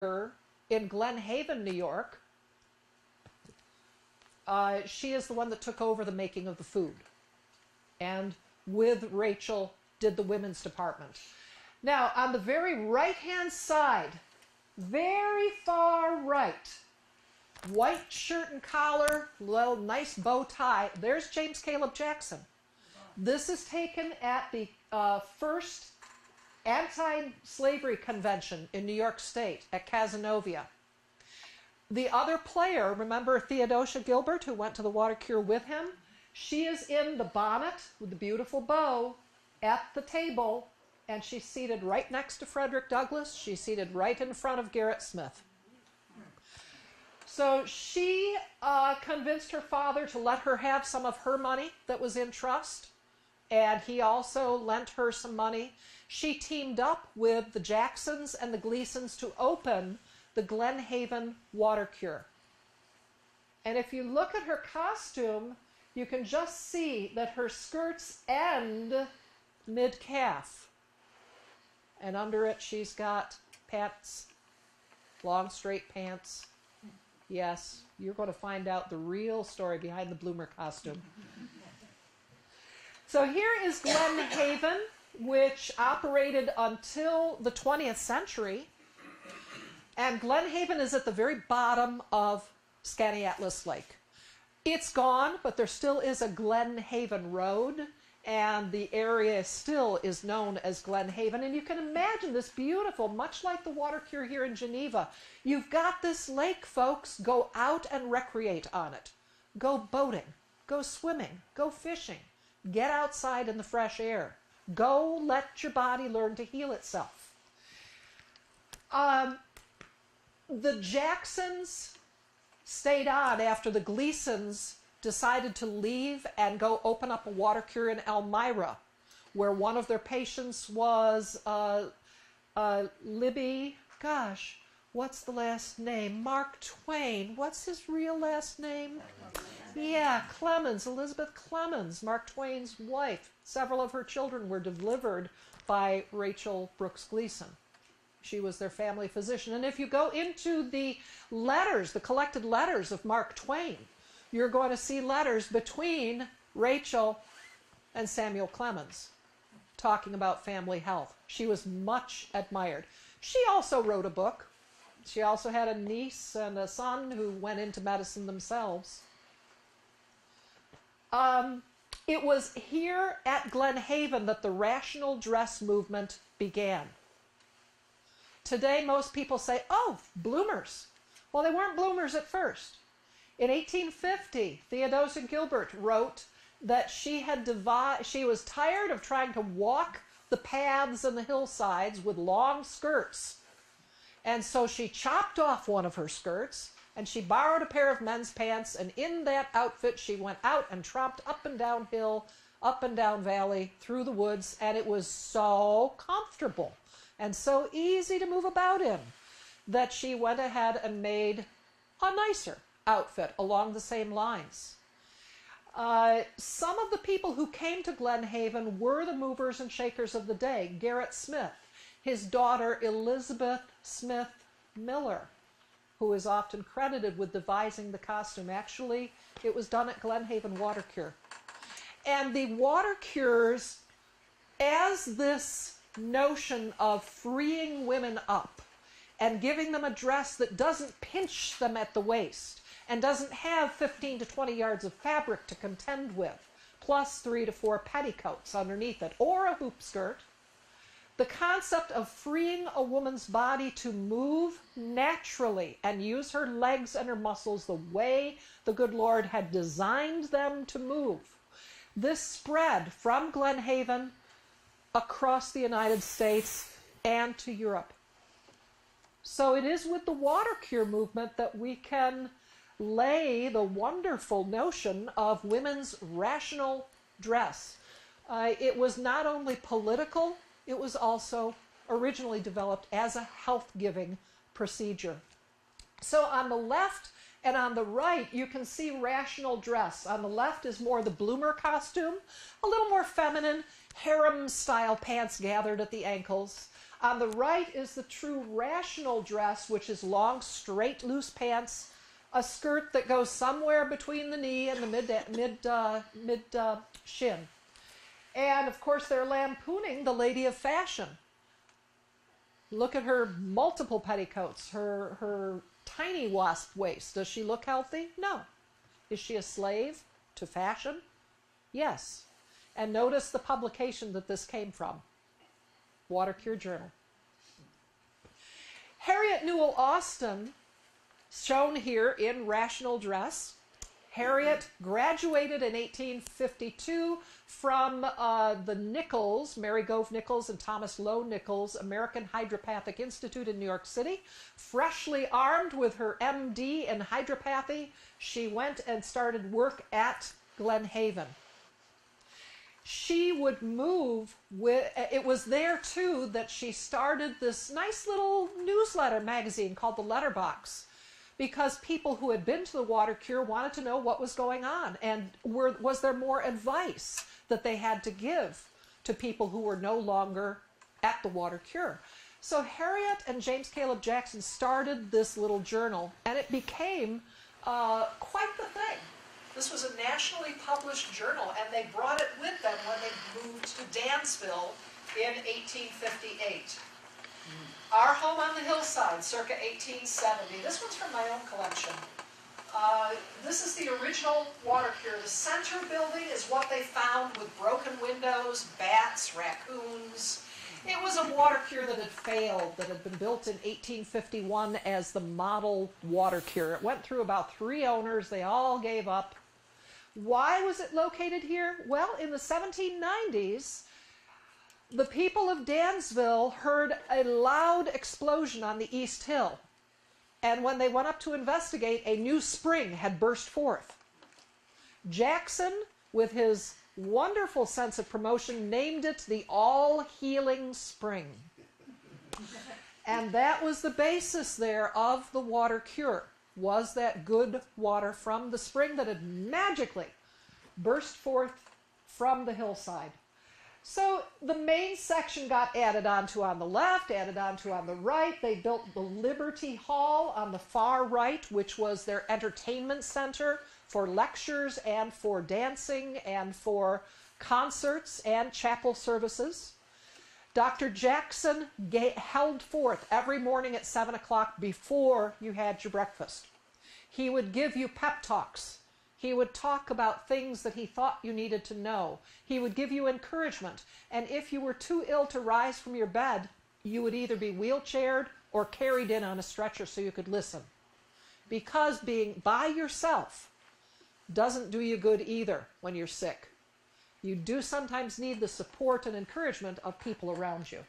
in Glen Haven, New York. She is the one that took over the making of the food. And with Rachel did the women's department. Now, on the very right-hand side, very far right, white shirt and collar, little nice bow tie, there's James Caleb Jackson. This is taken at the first anti-slavery convention in New York State at Cazenovia. The other player, remember Theodosia Gilbert, who went to the water cure with him? She is in the bonnet with the beautiful bow at the table, and she's seated right next to Frederick Douglass. She's seated right in front of Gerrit Smith. So she convinced her father to let her have some of her money that was in trust, and he also lent her some money. She teamed up with the Jacksons and the Gleasons to open the Glen Haven water cure. And if you look at her costume, you can just see that her skirts end mid-calf. And under it she's got pants, long straight pants. Yes, you're going to find out the real story behind the bloomer costume. So here is Glen Haven, which operated until the 20th century. And Glen Haven is at the very bottom of Skaneateles Lake. It's gone, but there still is a Glen Haven Road, and the area still is known as Glen Haven. And you can imagine this beautiful, much like the water cure here in Geneva. You've got this lake, folks. Go out and recreate on it. Go boating, go swimming, go fishing. Get outside in the fresh air. Go let your body learn to heal itself. The Jacksons stayed on after the Gleasons decided to leave and go open up a water cure in Elmira, where one of their patients was Libby, gosh, what's the last name? Mark Twain. What's his real last name? Yeah, Clemens, Elizabeth Clemens, Mark Twain's wife. Several of her children were delivered by Rachel Brooks Gleason. She was their family physician. And if you go into the letters, the collected letters of Mark Twain, you're going to see letters between Rachel and Samuel Clemens talking about family health. She was much admired. She also wrote a book. She also had a niece and a son who went into medicine themselves. It was here at Glen Haven that the rational dress movement began. Today, most people say, oh, bloomers. Well, they weren't bloomers at first. In 1850, Theodosia Gilbert wrote that she was tired of trying to walk the paths and the hillsides with long skirts. And so she chopped off one of her skirts, and she borrowed a pair of men's pants, and in that outfit she went out and tromped up and down hill, up and down valley, through the woods, and it was so comfortable and so easy to move about in that she went ahead and made a nicer outfit along the same lines. Some of the people who came to Glen Haven were the movers and shakers of the day. Gerrit Smith, his daughter Elizabeth Smith Miller, who is often credited with devising the costume. Actually, it was done at Glen Haven Water Cure. And the water cures, as this notion of freeing women up and giving them a dress that doesn't pinch them at the waist and doesn't have 15 to 20 yards of fabric to contend with, plus 3 to 4 petticoats underneath it, or a hoop skirt. The concept of freeing a woman's body to move naturally and use her legs and her muscles the way the good Lord had designed them to move. This spread from Glen Haven across the United States and to Europe. So it is with the water cure movement that we can lay the wonderful notion of women's rational dress. It was not only political, it was also originally developed as a health-giving procedure. So on the left and on the right, you can see rational dress. On the left is more the bloomer costume, a little more feminine, harem-style pants gathered at the ankles. On the right is the true rational dress, which is long, straight, loose pants, a skirt that goes somewhere between the knee and the mid shin. And of course, they're lampooning the lady of fashion. Look at her multiple petticoats, her tiny wasp waist. Does she look healthy? No. Is she a slave to fashion? Yes. And notice the publication that this came from. Water Cure Journal. Harriet Newell Austin, shown here in rational dress. Harriet graduated in 1852 from the Nichols, Mary Gove Nichols and Thomas Lowe Nichols American Hydropathic Institute in New York City. Freshly armed with her MD in hydropathy, she went and started work at Glen Haven. She would move with, it was there too that she started this nice little newsletter magazine called The Letterbox, because people who had been to the water cure wanted to know what was going on, and was there more advice that they had to give to people who were no longer at the water cure. So Harriet and James Caleb Jackson started this little journal, and it became quite the thing. This was a nationally published journal, and they brought it with them when they moved to Dansville in 1858. Our Home on the Hillside, circa 1870. This one's from my own collection. This is the original water cure. The center building is what they found with broken windows, bats, raccoons. It was a water cure that had failed, that had been built in 1851 as the model water cure. It went through about 3 owners. They all gave up. Why was it located here? Well, in the 1790s, the people of Dansville heard a loud explosion on the East Hill. And when they went up to investigate, a new spring had burst forth. Jackson, with his wonderful sense of promotion, named it the All-Healing Spring. And that was the basis there of the water cure, was that good water from the spring that had magically burst forth from the hillside. So the main section got added onto on the left, added onto on the right. They built the Liberty Hall on the far right, which was their entertainment center for lectures and for dancing and for concerts and chapel services. Dr. Jackson held forth every morning at 7 o'clock before you had your breakfast. He would give you pep talks. He would talk about things that he thought you needed to know. He would give you encouragement. And if you were too ill to rise from your bed, you would either be wheelchaired or carried in on a stretcher so you could listen. Because being by yourself doesn't do you good either when you're sick. You do sometimes need the support and encouragement of people around you.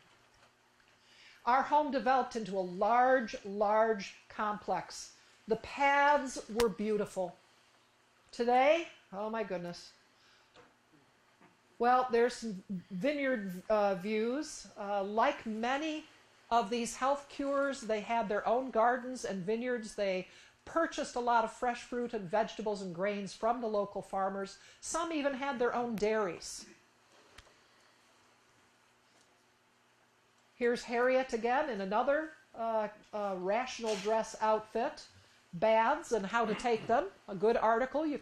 Our home developed into a large, large complex. The paths were beautiful. Today, oh my goodness. Well, there's some vineyard views. Like many of these health cures, they had their own gardens and vineyards. They purchased a lot of fresh fruit and vegetables and grains from the local farmers. Some even had their own dairies. Here's Harriet again in another rational dress outfit. Baths and how to take them. A good article you can